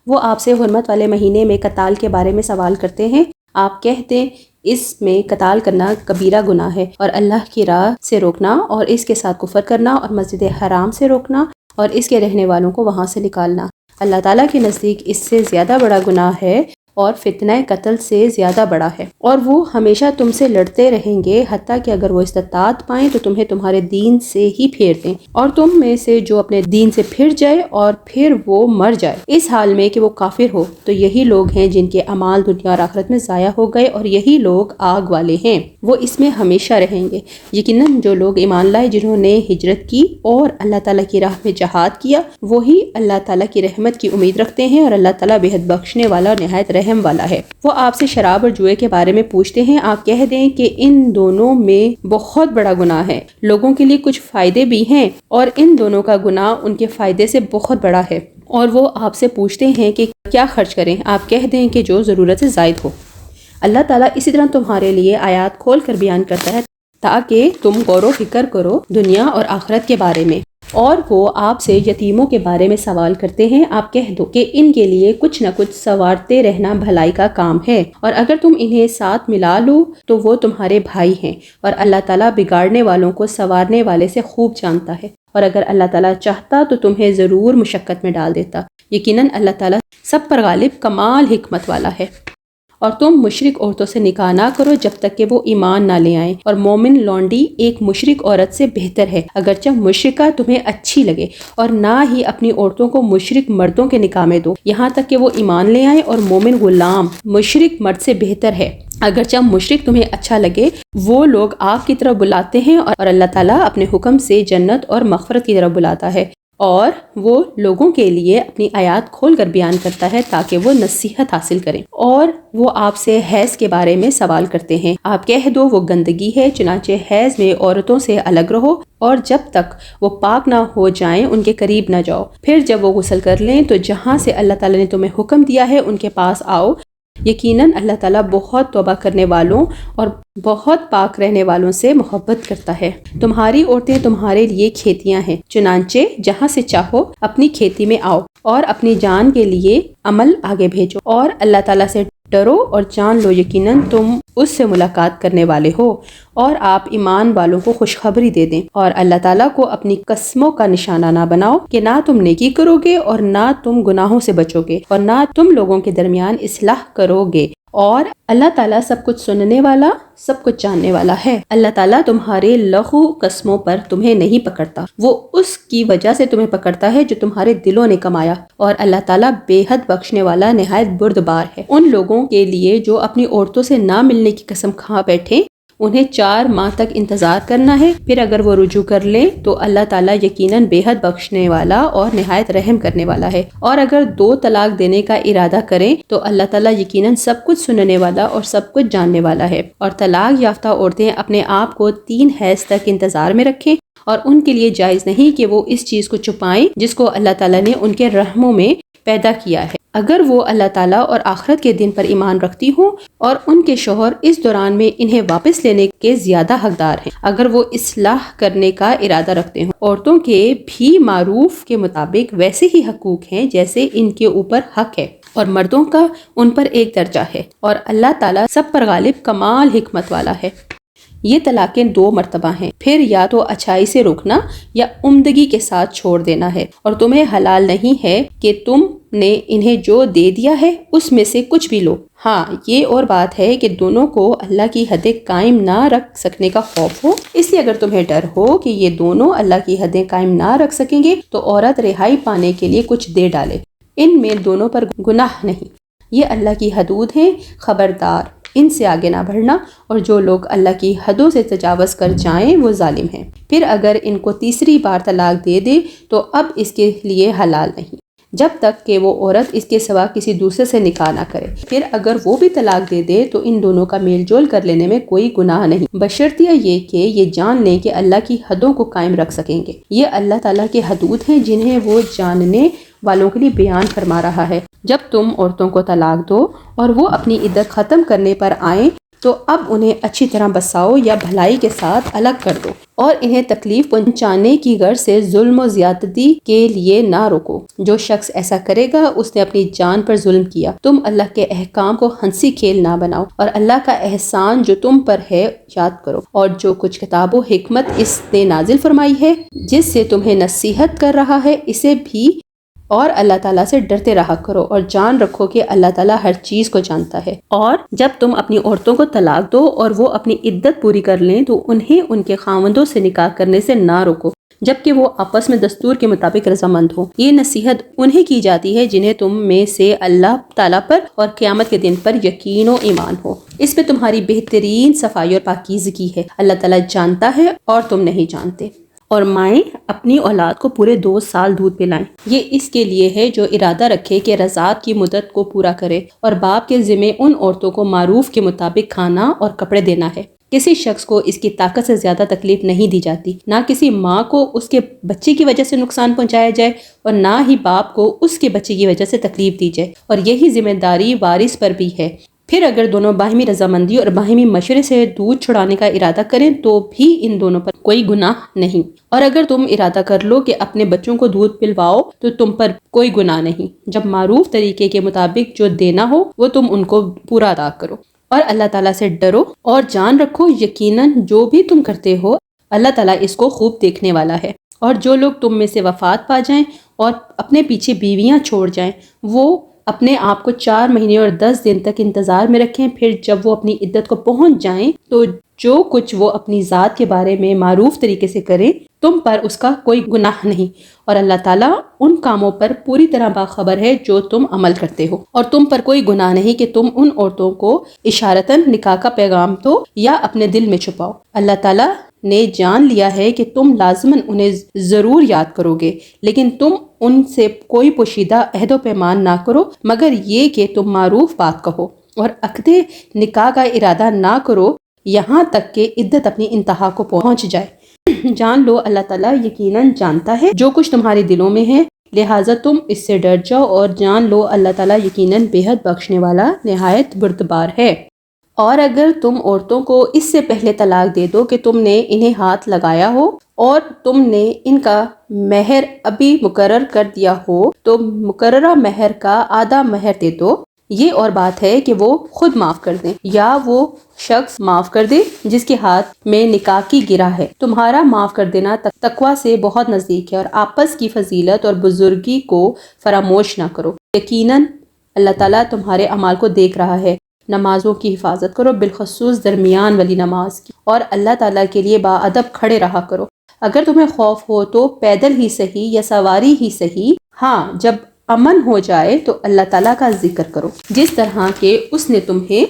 وہ آپ سے حرمت والے مہینے میں قتال کے بارے میں سوال کرتے ہیں، آپ کہہ دیں اس میں قتال کرنا کبیرہ گناہ ہے، اور اللہ کی راہ سے روکنا اور اس کے ساتھ کفر کرنا اور مسجد حرام سے روکنا اور اس کے رہنے والوں کو وہاں سے نکالنا اللہ تعالیٰ کے نزدیک اس سے زیادہ بڑا گناہ ہے اور فتنہ قتل سے زیادہ بڑا ہے، اور وہ ہمیشہ تم سے لڑتے رہیں گے حتیٰ کہ اگر وہ استطاعت پائیں تو تمہیں تمہارے دین سے ہی پھیر دیں، اور تم میں سے جو اپنے دین سے پھر جائے اور پھر وہ مر جائے اس حال میں کہ وہ کافر ہو تو یہی لوگ ہیں جن کے اعمال دنیا اور آخرت میں ضائع ہو گئے، اور یہی لوگ آگ والے ہیں، وہ اس میں ہمیشہ رہیں گے۔ یقیناً جو لوگ ایمان لائے، جنہوں نے ہجرت کی اور اللہ تعالیٰ کی راہ میں جہاد کیا، وہی اللہ تعالیٰ کی رحمت کی امید رکھتے ہیں، اور اللہ تعالیٰ بے حد بخشنے والا اور نہایت رحم والا ہے۔ وہ آپ سے شراب اور جوئے کے بارے میں پوچھتے ہیں، آپ کہہ دیں کہ ان دونوں میں بہت بڑا گناہ ہے، لوگوں کے لیے کچھ فائدے بھی ہیں اور ان دونوں کا گناہ ان کے فائدے سے بہت بڑا ہے، اور وہ آپ سے پوچھتے ہیں کہ کیا خرچ کریں، آپ کہہ دیں کہ جو ضرورت سے زائد ہو۔ اللہ تعالیٰ اسی طرح تمہارے لیے آیات کھول کر بیان کرتا ہے تاکہ تم غور و فکر کرو دنیا اور آخرت کے بارے میں، اور وہ آپ سے یتیموں کے بارے میں سوال کرتے ہیں، آپ کہہ دو کہ ان کے لیے کچھ نہ کچھ سنوارتے رہنا بھلائی کا کام ہے، اور اگر تم انہیں ساتھ ملا لو تو وہ تمہارے بھائی ہیں، اور اللہ تعالیٰ بگاڑنے والوں کو سنوارنے والے سے خوب جانتا ہے، اور اگر اللہ تعالیٰ چاہتا تو تمہیں ضرور مشقت میں ڈال دیتا، یقیناً اللہ تعالیٰ سب پر غالب کمال حکمت والا ہے۔ اور تم مشرک عورتوں سے نکاح نہ کرو جب تک کہ وہ ایمان نہ لے آئیں، اور مومن لونڈی ایک مشرک عورت سے بہتر ہے اگرچہ مشرکہ تمہیں اچھی لگے، اور نہ ہی اپنی عورتوں کو مشرک مردوں کے نکاح میں دو یہاں تک کہ وہ ایمان لے آئیں، اور مومن غلام مشرک مرد سے بہتر ہے اگرچہ مشرک تمہیں اچھا لگے۔ وہ لوگ آگ کی طرف بلاتے ہیں اور اللہ تعالیٰ اپنے حکم سے جنت اور مغفرت کی طرف بلاتا ہے، اور وہ لوگوں کے لیے اپنی آیات کھول کر بیان کرتا ہے تاکہ وہ نصیحت حاصل کریں۔ اور وہ آپ سے حیض کے بارے میں سوال کرتے ہیں، آپ کہہ دو وہ گندگی ہے، چنانچہ حیض میں عورتوں سے الگ رہو، اور جب تک وہ پاک نہ ہو جائیں ان کے قریب نہ جاؤ، پھر جب وہ غسل کر لیں تو جہاں سے اللہ تعالیٰ نے تمہیں حکم دیا ہے ان کے پاس آؤ، یقیناً اللہ تعالیٰ بہت توبہ کرنے والوں اور بہت پاک رہنے والوں سے محبت کرتا ہے۔ تمہاری عورتیں تمہارے لیے کھیتیاں ہیں، چنانچہ جہاں سے چاہو اپنی کھیتی میں آؤ، اور اپنی جان کے لیے عمل آگے بھیجو، اور اللہ تعالیٰ سے ڈرو اور جان لو یقیناً تم اس سے ملاقات کرنے والے ہو، اور آپ ایمان والوں کو خوشخبری دے دیں، اور اللہ تعالیٰ کو اپنی قسموں کا نشانہ نہ بناؤ کہ نہ تم نیکی کرو گے اور نہ تم گناہوں سے بچو گے، اور نہ تم لوگوں کے درمیان اصلاح کرو گے، اور اللہ تعالیٰ سب کچھ سننے والا سب کچھ جاننے والا ہے۔ اللہ تعالیٰ تمہارے لغو قسموں پر تمہیں نہیں پکڑتا، وہ اس کی وجہ سے تمہیں پکڑتا ہے جو تمہارے دلوں نے کمایا، اور اللہ تعالیٰ بے حد بخشنے والا نہایت بردبار ہے۔ ان لوگوں کے لیے جو اپنی عورتوں سے نہ ملنے کی قسم کھا بیٹھے، انہیں 4 ماہ تک انتظار کرنا ہے، پھر اگر وہ رجوع کر لیں تو اللہ تعالیٰ یقیناً بے حد بخشنے والا اور نہایت رحم کرنے والا ہے، اور اگر 2 طلاق دینے کا ارادہ کریں تو اللہ تعالیٰ یقیناً سب کچھ سننے والا اور سب کچھ جاننے والا ہے۔ اور طلاق یافتہ عورتیں اپنے آپ کو 3 حیض تک انتظار میں رکھیں، اور ان کے لیے جائز نہیں کہ وہ اس چیز کو چھپائیں جس کو اللہ تعالیٰ نے ان کے رحموں میں پیدا کیا ہے، اگر وہ اللہ تعالیٰ اور آخرت کے دن پر ایمان رکھتی ہوں، اور ان کے شوہر اس دوران میں انہیں واپس لینے کے زیادہ حقدار ہیں اگر وہ اصلاح کرنے کا ارادہ رکھتے ہوں۔ عورتوں کے بھی معروف کے مطابق ویسے ہی حقوق ہیں جیسے ان کے اوپر حق ہے، اور مردوں کا ان پر ایک درجہ ہے، اور اللہ تعالیٰ سب پر غالب کمال حکمت والا ہے۔ یہ طلاقیں 2 مرتبہ ہیں، پھر یا تو اچھائی سے روکنا یا عمدگی کے ساتھ چھوڑ دینا ہے، اور تمہیں حلال نہیں ہے کہ تم نے انہیں جو دے دیا ہے اس میں سے کچھ بھی لو۔ ہاں یہ اور بات ہے کہ دونوں کو اللہ کی حدیں قائم نہ رکھ سکنے کا خوف ہو، اس لیے اگر تمہیں ڈر ہو کہ یہ دونوں اللہ کی حدیں قائم نہ رکھ سکیں گے تو عورت رہائی پانے کے لیے کچھ دے ڈالے، ان میں دونوں پر گناہ نہیں، یہ اللہ کی حدود ہیں، خبردار ان سے آگے نہ بڑھنا، اور جو لوگ اللہ کی حدوں سے تجاوز کر جائیں وہ ظالم ہیں۔ پھر اگر ان کو تیسری بار طلاق دے دے تو اب اس کے لیے حلال نہیں جب تک کہ وہ عورت اس کے سوا کسی دوسرے سے نکاح نہ کرے، پھر اگر وہ بھی طلاق دے دے تو ان دونوں کا میل جول کر لینے میں کوئی گناہ نہیں، بشرطیہ یہ کہ یہ جان لیں کہ اللہ کی حدوں کو قائم رکھ سکیں گے۔ یہ اللہ تعالیٰ کے حدود ہیں جنہیں وہ جاننے والوں کے لیے بیان فرما رہا ہے۔ جب تم عورتوں کو طلاق دو اور وہ اپنی عدت ختم کرنے پر آئیں تو اب انہیں اچھی طرح بساؤ یا بھلائی کے ساتھ الگ کر دو، اور انہیں تکلیف پہنچانے کی غرض سے ظلم و زیادتی کے لیے نہ روکو۔ جو شخص ایسا کرے گا اس نے اپنی جان پر ظلم کیا۔ تم اللہ کے احکام کو ہنسی کھیل نہ بناؤ، اور اللہ کا احسان جو تم پر ہے یاد کرو، اور جو کچھ کتاب و حکمت اس نے نازل فرمائی ہے جس سے تمہیں نصیحت کر رہا ہے، اسے بھی اور اللہ تعالیٰ سے ڈرتے رہا کرو، اور جان رکھو کہ اللہ تعالیٰ ہر چیز کو جانتا ہے۔ اور جب تم اپنی عورتوں کو طلاق دو اور وہ اپنی عدت پوری کر لیں تو انہیں ان کے خاوندوں سے نکاح کرنے سے نہ روکو جبکہ وہ آپس میں دستور کے مطابق رضامند ہو۔ یہ نصیحت انہیں کی جاتی ہے جنہیں تم میں سے اللہ تعالیٰ پر اور قیامت کے دن پر یقین و ایمان ہو۔ اس میں تمہاری بہترین صفائی اور پاکیزگی ہے۔ اللہ تعالیٰ جانتا ہے اور تم نہیں جانتے۔ اور مائیں اپنی اولاد کو پورے 2 سال دودھ پلائیں، یہ اس کے لیے ہے جو ارادہ رکھے کہ رضاعت کی مدت کو پورا کرے، اور باپ کے ذمہ ان عورتوں کو معروف کے مطابق کھانا اور کپڑے دینا ہے۔ کسی شخص کو اس کی طاقت سے زیادہ تکلیف نہیں دی جاتی، نہ کسی ماں کو اس کے بچے کی وجہ سے نقصان پہنچایا جائے اور نہ ہی باپ کو اس کے بچے کی وجہ سے تکلیف دی جائے، اور یہی ذمہ داری وارث پر بھی ہے۔ پھر اگر دونوں باہمی رضامندی اور باہمی مشورے سے دودھ چھڑانے کا ارادہ کریں تو بھی ان دونوں پر کوئی گناہ نہیں، اور اگر تم ارادہ کر لو کہ اپنے بچوں کو دودھ پلواؤ تو تم پر کوئی گناہ نہیں، جب معروف طریقے کے مطابق جو دینا ہو وہ تم ان کو پورا ادا کرو، اور اللہ تعالیٰ سے ڈرو اور جان رکھو یقیناً جو بھی تم کرتے ہو اللہ تعالیٰ اس کو خوب دیکھنے والا ہے۔ اور جو لوگ تم میں سے وفات پا جائیں اور اپنے پیچھے بیویاں چھوڑ جائیں وہ اپنے آپ کو 4 مہینے اور 10 دن تک انتظار میں رکھیں، پھر جب وہ اپنی عدت کو پہنچ جائیں تو جو کچھ وہ اپنی ذات کے بارے میں معروف طریقے سے کریں تم پر اس کا کوئی گناہ نہیں، اور اللہ تعالیٰ ان کاموں پر پوری طرح باخبر ہے جو تم عمل کرتے ہو۔ اور تم پر کوئی گناہ نہیں کہ تم ان عورتوں کو اشارتاً نکاح کا پیغام دو یا اپنے دل میں چھپاؤ۔ اللہ تعالیٰ نے جان لیا ہے کہ تم لازماً انہیں ضرور یاد کرو گے، لیکن تم ان سے کوئی پوشیدہ عہد و پیمان نہ کرو مگر یہ کہ تم معروف بات کہو، اور عقد نکاح کا ارادہ نہ کرو یہاں تک کہ عدت اپنی انتہا کو پہنچ جائے۔ جان لو اللہ تعالیٰ یقیناً جانتا ہے جو کچھ تمہارے دلوں میں ہے، لہٰذا تم اس سے ڈر جاؤ، اور جان لو اللہ تعالیٰ یقیناً بے حد بخشنے والا نہایت بردبار ہے۔ اور اگر تم عورتوں کو اس سے پہلے طلاق دے دو کہ تم نے انہیں ہاتھ لگایا ہو اور تم نے ان کا مہر ابھی مقرر کر دیا ہو تو مقررہ مہر کا آدھا مہر دے دو، یہ اور بات ہے کہ وہ خود معاف کر دیں یا وہ شخص معاف کر دے جس کے ہاتھ میں نکاح کی گرہ ہے۔ تمہارا معاف کر دینا تقویٰ سے بہت نزدیک ہے، اور آپس کی فضیلت اور بزرگی کو فراموش نہ کرو۔ یقیناً اللہ تعالیٰ تمہارے اعمال کو دیکھ رہا ہے۔ نمازوں کی حفاظت کرو، بالخصوص درمیان والی نماز کی، اور اللہ تعالیٰ کے لیے باادب کھڑے رہا کرو۔ اگر تمہیں خوف ہو تو پیدل ہی صحیح یا سواری ہی صحیح، ہاں جب امن ہو جائے تو اللہ تعالیٰ کا ذکر کرو جس طرح کہ اس نے تمہیں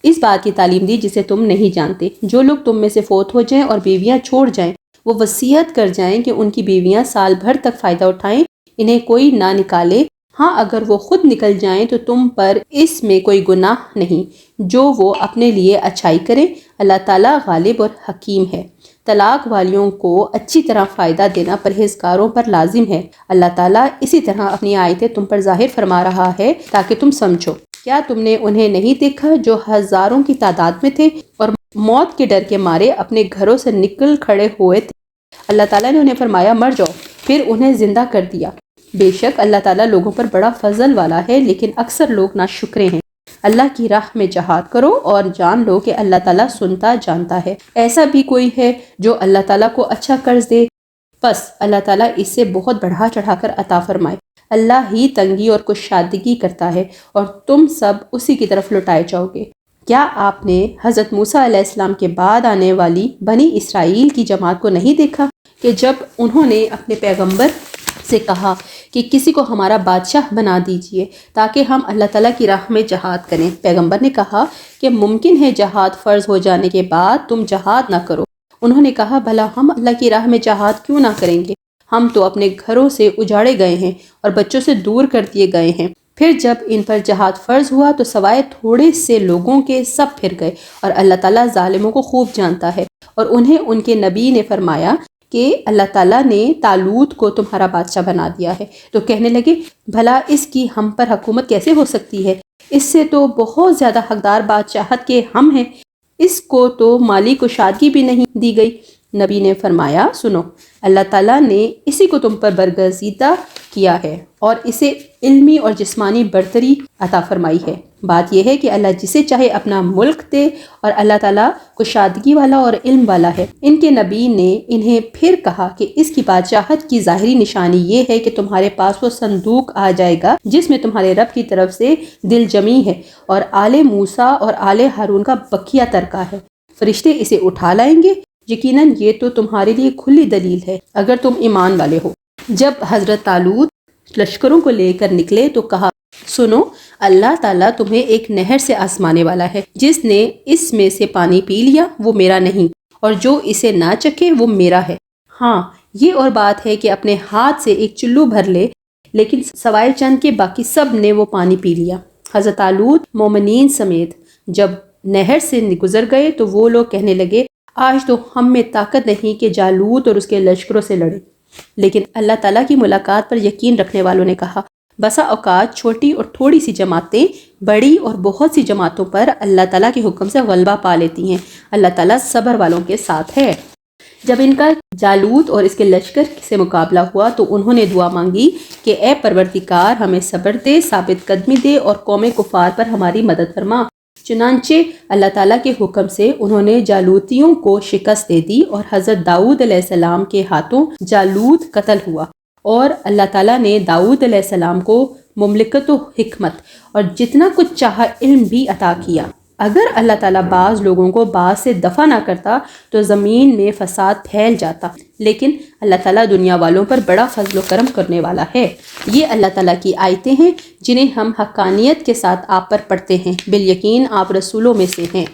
اس بات کی تعلیم دی جسے تم نہیں جانتے۔ جو لوگ تم میں سے فوت ہو جائیں اور بیویاں چھوڑ جائیں وہ وصیت کر جائیں کہ ان کی بیویاں سال بھر تک فائدہ اٹھائیں، انہیں کوئی نہ نکالے، ہاں اگر وہ خود نکل جائیں تو تم پر اس میں کوئی گناہ نہیں جو وہ اپنے لیے اچھائی کریں، اللہ تعالیٰ غالب اور حکیم ہے۔ طلاق والیوں کو اچھی طرح فائدہ دینا پرہیزگاروں پر لازم ہے۔ اللہ تعالیٰ اسی طرح اپنی آیتیں تم پر ظاہر فرما رہا ہے تاکہ تم سمجھو۔ کیا تم نے انہیں نہیں دیکھا جو ہزاروں کی تعداد میں تھے اور موت کے ڈر کے مارے اپنے گھروں سے نکل کھڑے ہوئے تھے؟ اللہ تعالیٰ نے انہیں فرمایا مر جاؤ، پھر انہیں زندہ کر دیا۔ بے شک اللہ تعالیٰ لوگوں پر بڑا فضل والا ہے، لیکن اکثر لوگ ناشکرے ہیں۔ اللہ کی راہ میں جہاد کرو اور جان لو کہ اللہ تعالیٰ سنتا جانتا ہے۔ ایسا بھی کوئی ہے جو اللہ تعالیٰ کو اچھا قرض دے، پس اللہ تعالیٰ اس سے بہت بڑھا چڑھا کر عطا فرمائے۔ اللہ ہی تنگی اور کشادگی کرتا ہے اور تم سب اسی کی طرف لوٹائے جاؤ گے۔ کیا آپ نے حضرت موسیٰ علیہ السلام کے بعد آنے والی بنی اسرائیل کی جماعت کو نہیں دیکھا کہ جب انہوں نے اپنے پیغمبر سے کہا کہ کسی کو ہمارا بادشاہ بنا دیجئے تاکہ ہم اللہ تعالیٰ کی راہ میں جہاد کریں؟ پیغمبر نے کہا کہ ممکن ہے جہاد فرض ہو جانے کے بعد تم جہاد نہ کرو۔ انہوں نے کہا بھلا ہم اللہ کی راہ میں جہاد کیوں نہ کریں گے؟ ہم تو اپنے گھروں سے اجاڑے گئے ہیں اور بچوں سے دور کر دیے گئے ہیں۔ پھر جب ان پر جہاد فرض ہوا تو سوائے تھوڑے سے لوگوں کے سب پھر گئے، اور اللہ تعالیٰ ظالموں کو خوب جانتا ہے۔ اور انہیں ان کے نبی نے فرمایا کہ اللہ تعالیٰ نے طالوت کو تمہارا بادشاہ بنا دیا ہے، تو کہنے لگے بھلا اس کی ہم پر حکومت کیسے ہو سکتی ہے؟ اس سے تو بہت زیادہ حقدار بادشاہت کے ہم ہیں۔ اس کو تو مالی کشادگی بھی نہیں دی گئی۔ نبی نے فرمایا سنو، اللہ تعالیٰ نے اسی کو تم پر برگزیدہ کیا ہے اور اسے علمی اور جسمانی برتری عطا فرمائی ہے۔ بات یہ ہے کہ اللہ جسے چاہے اپنا ملک دے اور اللہ تعالیٰ کشادگی والا اور علم والا ہے۔ ان کے نبی نے انہیں پھر کہا کہ اس کی بادشاہت کی ظاہری نشانی یہ ہے کہ تمہارے پاس وہ صندوق آ جائے گا جس میں تمہارے رب کی طرف سے دل جمی ہے اور آل موسیٰ اور آل ہارون کا بقیہ ترکہ ہے۔ فرشتے اسے اٹھا لائیں گے، یقیناً یہ تو تمہارے لیے کھلی دلیل ہے اگر تم ایمان والے ہو۔ جب حضرت طالوت لشکروں کو لے کر نکلے تو کہا سنو، اللہ تعالیٰ تمہیں ایک نہر سے آزمانے والا ہے، جس نے اس میں سے پانی پی لیا وہ میرا نہیں، اور جو اسے نہ چکھے وہ میرا ہے۔ ہاں یہ اور بات ہے کہ اپنے ہاتھ سے ایک چلو بھر لے، لیکن سوائے چند کے باقی سب نے وہ پانی پی لیا۔ حضرت طالوت مومنین سمیت جب نہر سے گزر گئے تو وہ لوگ کہنے لگے آج تو ہم میں طاقت نہیں کہ جالوت اور اس کے لشکروں سے لڑے۔ لیکن اللہ تعالیٰ کی ملاقات پر یقین رکھنے والوں نے کہا بسا اوقات چھوٹی اور تھوڑی سی جماعتیں بڑی اور بہت سی جماعتوں پر اللہ تعالیٰ کے حکم سے غلبہ پا لیتی ہیں۔ اللہ تعالیٰ صبر والوں کے ساتھ ہے۔ جب ان کا جالوت اور اس کے لشکر سے مقابلہ ہوا تو انہوں نے دعا مانگی کہ اے پروردگار ہمیں صبر دے، ثابت قدمی دے اور قوم کفار پر ہماری مدد فرما۔ چنانچہ اللہ تعالیٰ کے حکم سے انہوں نے جالوتیوں کو شکست دے دی اور حضرت داؤد علیہ السلام کے ہاتھوں جالوت قتل ہوا، اور اللہ تعالیٰ نے داؤد علیہ السلام کو مملکت و حکمت اور جتنا کچھ چاہا علم بھی عطا کیا۔ اگر اللہ تعالیٰ بعض لوگوں کو بعض سے دفع نہ کرتا تو زمین میں فساد پھیل جاتا، لیکن اللہ تعالیٰ دنیا والوں پر بڑا فضل و کرم کرنے والا ہے۔ یہ اللہ تعالیٰ کی آیتیں ہیں جنہیں ہم حقانیت کے ساتھ آپ پر پڑھتے ہیں، بالیقین آپ رسولوں میں سے ہیں۔